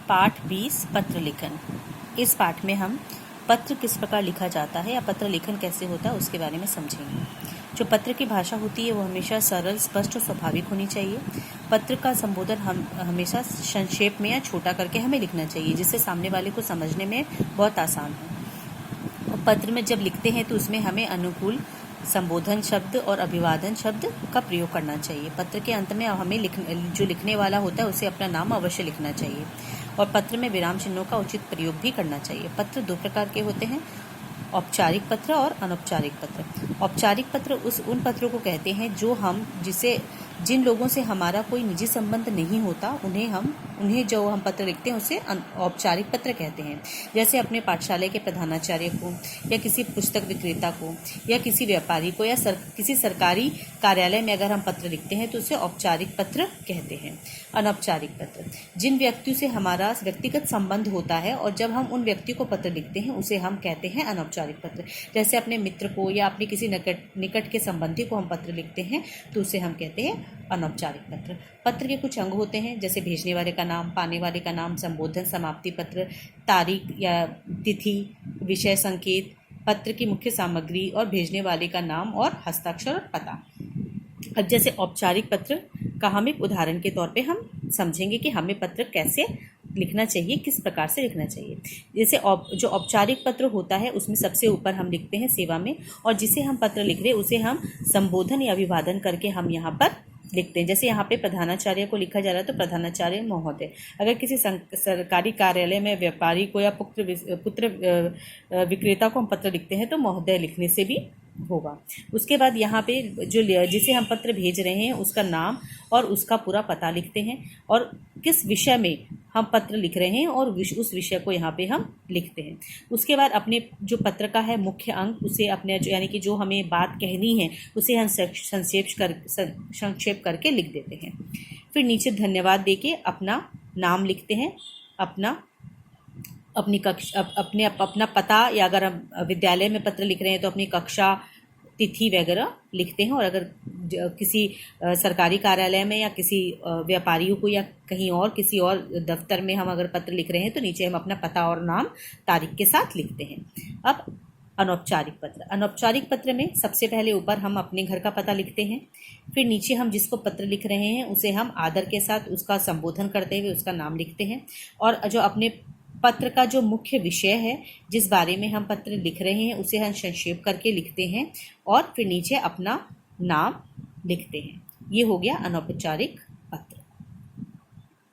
पाठ 20 पत्र लेखन। इस पाठ में हम पत्र किस प्रकार लिखा जाता है या पत्र लेखन कैसे होता है उसके बारे में समझेंगे। जो पत्र की भाषा होती है वो हमेशा सरल, स्पष्ट और स्वाभाविक होनी चाहिए। पत्र का संबोधन हम हमेशा संक्षेप में या छोटा करके हमें लिखना चाहिए, जिससे सामने वाले को समझने में बहुत आसान हो। पत्र में जब लिखते हैं तो उसमें हमें अनुकूल संबोधन शब्द और अभिवादन शब्द का प्रयोग करना चाहिए। पत्र के अंत में हमें जो लिखने वाला होता है उसे अपना नाम अवश्य लिखना चाहिए और पत्र में विराम चिन्हों का उचित प्रयोग भी करना चाहिए। पत्र दो प्रकार के होते हैं, औपचारिक पत्र और अनौपचारिक पत्र। औपचारिक पत्र उन पत्रों को कहते हैं जिन लोगों से हमारा कोई निजी संबंध नहीं होता उन्हें जो हम पत्र लिखते हैं उसे औपचारिक पत्र कहते हैं। जैसे अपने पाठशाला के प्रधानाचार्य को या किसी पुस्तक विक्रेता को या किसी व्यापारी को या किसी सरकारी कार्यालय में अगर हम पत्र लिखते हैं तो उसे औपचारिक पत्र कहते हैं। अनौपचारिक पत्र जिन व्यक्तियों से हमारा व्यक्तिगत संबंध होता है और जब हम उन व्यक्ति को पत्र लिखते हैं उसे हम कहते हैं अनौपचारिक पत्र। जैसे अपने मित्र को या अपने किसी निकट के संबंधी को हम पत्र लिखते हैं तो उसे हम कहते हैं अनौपचारिक पत्र। पत्र के कुछ अंग होते हैं, जैसे भेजने वाले का नाम, पाने वाले का नाम, संबोधन, समाप्ति पत्र, तारीख या तिथि, विषय संकेत, पत्र की मुख्य सामग्री और भेजने वाले का नाम और हस्ताक्षर और पता। अब जैसे औपचारिक पत्र का हम एक उदाहरण के तौर पे हम समझेंगे कि हमें पत्र कैसे लिखना चाहिए, किस प्रकार से लिखना चाहिए। जैसे जो औपचारिक पत्र होता है उसमें सबसे ऊपर हम लिखते हैं सेवा में, और जिसे हम पत्र लिख रहे हैं उसे हम संबोधन या अभिवादन करके हम यहाँ पर लिखते हैं। जैसे यहाँ पे प्रधानाचार्य को लिखा जा रहा है तो प्रधानाचार्य महोदय। अगर किसी सरकारी कार्यालय में व्यापारी को या पुत्र विक्रेता को हम पत्र लिखते हैं तो महोदय लिखने से भी होगा। उसके बाद यहाँ पे जिसे हम पत्र भेज रहे हैं उसका नाम और उसका पूरा पता लिखते हैं और किस विषय में हम पत्र लिख रहे हैं और उस विषय को यहाँ पे हम लिखते हैं। उसके बाद अपने जो पत्र का है मुख्य अंक उसे अपने यानी कि जो हमें बात कहनी है उसे हम संक्षेप करके लिख देते हैं। फिर नीचे धन्यवाद देके अपना नाम लिखते हैं, अपनी कक्षा अपना पता, या अगर हम विद्यालय में पत्र लिख रहे हैं तो अपनी कक्षा, तिथि वगैरह लिखते हैं। और अगर किसी सरकारी कार्यालय में या किसी व्यापारियों को या कहीं और किसी और दफ्तर में हम अगर पत्र लिख रहे हैं तो नीचे हम अपना पता और नाम तारीख के साथ लिखते हैं। अब अनौपचारिक पत्र में सबसे पहले ऊपर हम अपने घर का पता लिखते हैं, फिर नीचे हम जिसको पत्र लिख रहे हैं उसे हम आदर के साथ उसका संबोधन करते हुए उसका नाम लिखते हैं, और जो अपने पत्र का जो मुख्य विषय है जिस बारे में हम पत्र लिख रहे हैं उसे हम संक्षेप करके लिखते हैं और फिर नीचे अपना नाम लिखते हैं। ये हो गया अनौपचारिक